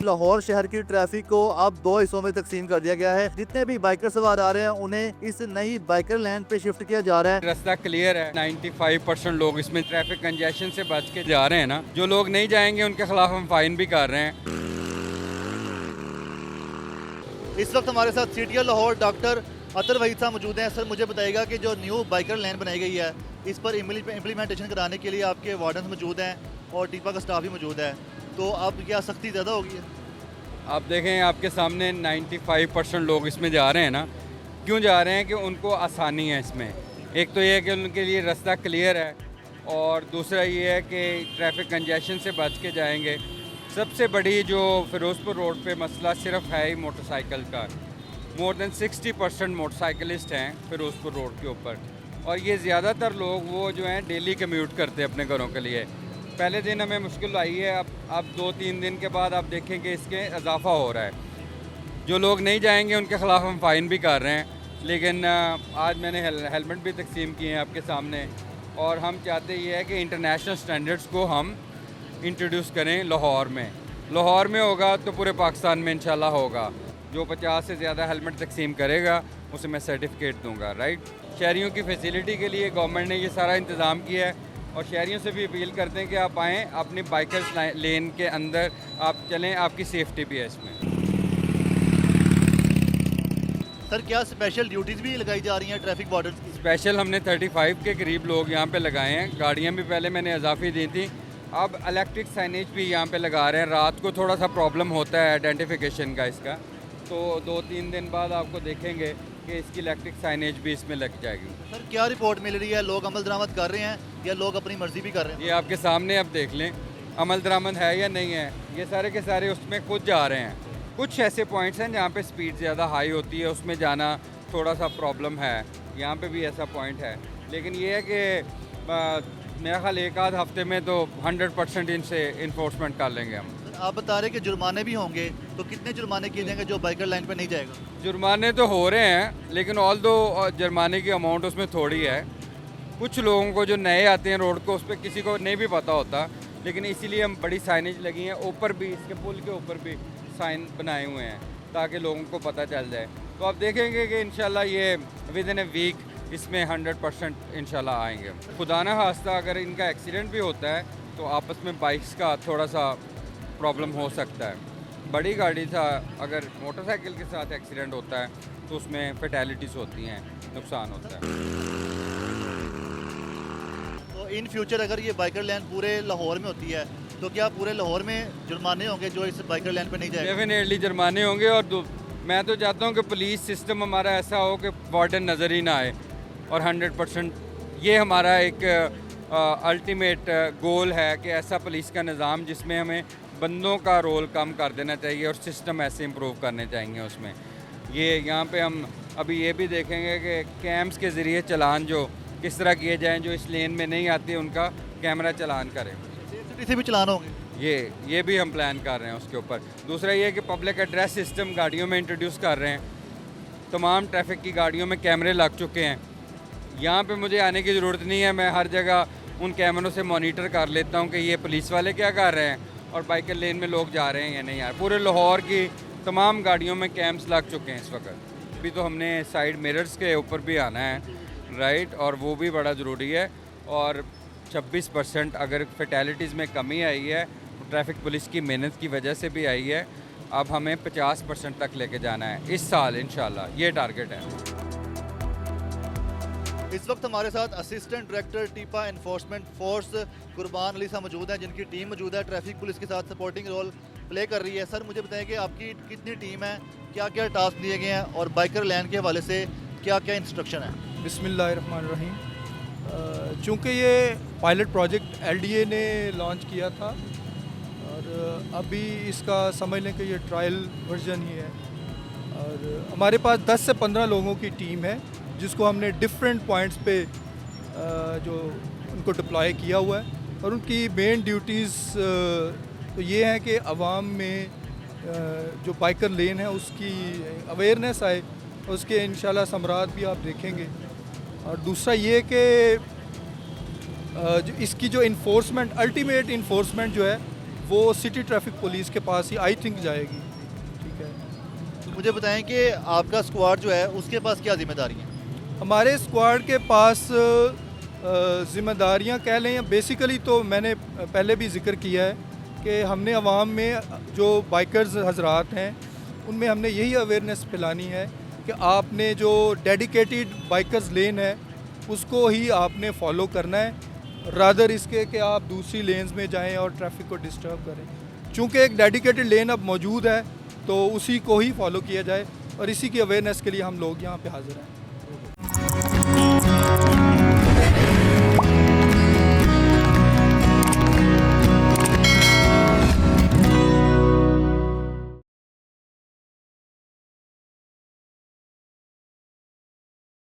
लाहौर शहर की ट्रैफिक को अब दो हिस्सों में तकसीम कर दिया गया है। जितने भी बाइकर सवार आ रहे हैं उन्हें इस नई बाइकर लैन पे शिफ्ट किया जा रहा है। रास्ता क्लियर है, 95% लोग इसमें ट्रैफिक कंजेशन से बच के जा रहे हैं ना। जो लोग नहीं जाएंगे उनके खिलाफ हम फाइन भी कर रहे हैं। इस वक्त हमारे साथ सीटीएल लाहौर डॉक्टर अतर वहीद साहब मौजूद हैं। सर मुझे बताइएगा कि जो न्यू बाइकर लैन बनाई गई है इस पर इम्प्लीमेंटेशन कराने के लिए आपके वार्डन मौजूद हैं और टीपा का स्टाफ भी मौजूद है, तो अब क्या सख्ती ज़्यादा होगी है? आप देखें, आपके सामने 95% लोग इसमें जा रहे हैं ना। क्यों जा रहे हैं कि उनको आसानी है इसमें। एक तो ये है कि उनके लिए रास्ता क्लियर है और दूसरा ये है कि ट्रैफिक कंजेशन से बच के जाएंगे। सबसे बड़ी जो फिरोज़पुर रोड पे मसला सिर्फ है ही मोटरसाइकिल का। मोर देन 60% मोटरसाइकिलिस्ट हैं फिरोज़पुर रोड के ऊपर, और ये ज़्यादातर लोग वो जो हैं डेली कम्यूट करते हैं अपने घरों के लिए। पहले दिन हमें मुश्किल आई है, अब 2-3 दिन के बाद आप देखेंगे इसके इजाफा हो रहा है। जो लोग नहीं जाएंगे उनके ख़िलाफ़ हम फ़ाइन भी कर रहे हैं। लेकिन आज मैंने हेलमेट भी तकसीम किए हैं आपके सामने, और हम चाहते ये है कि इंटरनेशनल स्टैंडर्ड्स को हम इंट्रोड्यूस करें लाहौर में। लाहौर में होगा तो पूरे पाकिस्तान में इंशाल्लाह होगा। जो 50 से ज़्यादा हेलमेट तकसीम करेगा उसे मैं सर्टिफिकेट दूंगा। राइट, शहरियों की फैसिलिटी के लिए गवर्नमेंट ने ये सारा इंतज़ाम किया है, और शहरियों से भी अपील करते हैं कि आप आएँ, अपनी बाइकर्स लेन के अंदर आप चलें, आपकी सेफ्टी भी है इसमें। सर क्या स्पेशल ड्यूटीज़ भी लगाई जा रही हैं ट्रैफिक वार्डन की? स्पेशल हमने 35 के करीब लोग यहाँ पे लगाए हैं। गाड़ियाँ भी पहले मैंने इजाफी दी थी, अब इलेक्ट्रिक साइनेज भी यहाँ पे लगा रहे हैं। रात को थोड़ा सा प्रॉब्लम होता है आइडेंटिफिकेशन का इसका, तो 2-3 दिन बाद आपको देखेंगे कि इसकी इलेक्ट्रिक साइनेज भी इसमें लग जाएगी। सर क्या रिपोर्ट मिल रही है, लोग अमल दरामद कर रहे हैं या लोग अपनी मर्जी भी कर रहे हैं? ये आपके सामने अब देख लें, अमल दरामद है या नहीं है। ये सारे के सारे उसमें खुद जा रहे हैं। कुछ ऐसे पॉइंट्स हैं जहाँ पे स्पीड ज़्यादा हाई होती है, उसमें जाना थोड़ा सा प्रॉब्लम है। यहाँ पे भी ऐसा पॉइंट है, लेकिन ये है कि मेरा ख्याल एक आध हफ्ते में तो 100% इनसे इन्फोर्समेंट कर लेंगे हम। आप बता रहे कि जुर्माने भी होंगे, तो कितने जुर्माने किए जाएंगे जो बाइकर लाइन पे नहीं जाएगा? जुर्माने तो हो रहे हैं, लेकिन ऑल दो जुर्माने की अमाउंट उसमें थोड़ी है। कुछ लोगों को जो नए आते हैं रोड को, उस पर किसी को नहीं भी पता होता, लेकिन इसीलिए हम बड़ी साइनेज लगी हैं। ऊपर भी, इसके पुल के ऊपर भी साइन बनाए हुए हैं ताकि लोगों को पता चल जाए। तो आप देखेंगे कि इंशाल्लाह ये विद इन ए वीक इसमें 100% इंशाल्लाह आएंगे। खुदा ना खास्ता अगर इनका एक्सीडेंट भी होता है तो आपस में बाइक्स का थोड़ा सा प्रॉब्लम हो सकता है। बड़ी गाड़ी था, अगर मोटरसाइकिल के साथ एक्सीडेंट होता है तो उसमें फैटेलिटीज़ होती हैं, नुकसान होता है। तो इन फ्यूचर अगर ये बाइकर लैन पूरे लाहौर में होती है तो क्या पूरे लाहौर में जुर्माने होंगे जो इस बाइकर लैन पे नहीं जाएगा? डेफिनेटली जुर्माने होंगे, और मैं तो चाहता हूँ कि पुलिस सिस्टम हमारा ऐसा हो कि वार्डन नज़र ही ना आए, और 100% ये हमारा एक अल्टीमेट गोल है कि ऐसा पुलिस का निज़ाम जिसमें हमें बंदों का रोल कम कर देना चाहिए और सिस्टम ऐसे इम्प्रूव करने चाहिए उसमें। ये यहाँ पे हम अभी ये भी देखेंगे कि कैम्स के ज़रिए चलान जो किस तरह किए जाएँ, जो इस लेन में नहीं आती उनका कैमरा चलान करें। सिटी से भी चलान होंगे? ये भी हम प्लान कर रहे हैं उसके ऊपर। दूसरा ये कि पब्लिक एड्रेस सिस्टम गाड़ियों में इंट्रोड्यूस कर रहे हैं। तमाम ट्रैफिक की गाड़ियों में कैमरे लग चुके हैं। यहाँ पे मुझे आने की ज़रूरत नहीं है, मैं हर जगह उन कैमरों से मॉनिटर कर लेता हूँ कि ये पुलिस वाले क्या कर रहे हैं और बाइकर लेन में लोग जा रहे हैं या नहीं आ रहे। पूरे लाहौर की तमाम गाड़ियों में कैम्स लग चुके हैं इस वक्त। अभी तो हमने साइड मिरर्स के ऊपर भी आना है, राइट, और वो भी बड़ा ज़रूरी है। और 26% अगर फैटेलिटीज़ में कमी आई है ट्रैफिक पुलिस की मेहनत की वजह से भी आई है। अब हमें 50% तक लेके जाना है इस साल इंशाल्लाह, ये टारगेट है। इस वक्त हमारे साथ असिस्टेंट डायरेक्टर टीपा इन्फोर्समेंट फोर्स कुर्बान अली साहब मौजूद हैं, जिनकी टीम मौजूद है, ट्रैफिक पुलिस के साथ सपोर्टिंग रोल प्ले कर रही है। सर मुझे बताएं कि आपकी कितनी टीम है, क्या क्या टास्क दिए गए हैं और बाइकर लैन के हवाले से क्या क्या इंस्ट्रक्शन है? बिस्मिल्लाहिर्रहमानिर्रहीम। चूँकि ये पायलट प्रोजेक्ट एलडीए ने लॉन्च किया था और अभी इसका समझ लें कि ये ट्रायल वर्जन ही है, और हमारे पास 10 से 15 लोगों की टीम है जिसको हमने डिफरेंट पॉइंट्स पे जो उनको डिप्लॉय किया हुआ है। और उनकी मेन ड्यूटीज़ तो ये हैं कि आवाम में जो बाइकर लेन है उसकी अवेयरनेस आए, उसके इंशाल्लाह समरात भी आप देखेंगे। और दूसरा ये कि इसकी जो इन्फोर्समेंट, अल्टीमेट इन्फोर्समेंट जो है वो सिटी ट्रैफिक पुलिस के पास ही आई थिंक जाएगी। ठीक है, तो मुझे बताएं कि आपका स्क्वाड जो है उसके पास क्या जिम्मेदारी है? हमारे स्क्वाड के पास ज़िम्मेदारियां कह लें, बेसिकली तो मैंने पहले भी जिक्र किया है कि हमने अवाम में जो बाइकर्स हजरात हैं उनमें हमने यही अवेयरनेस फैलानी है कि आपने जो डेडिकेटेड बाइकर्स लेन है उसको ही आपने फॉलो करना है, रादर इसके कि आप दूसरी लेन्स में जाएं और ट्रैफिक को डिस्टर्ब करें। चूँकि एक डेडिकेटेड लेन अब मौजूद है तो उसी को ही फॉलो किया जाए, और इसी की अवेयरनेस के लिए हम लोग यहाँ पे हाजिर हैं।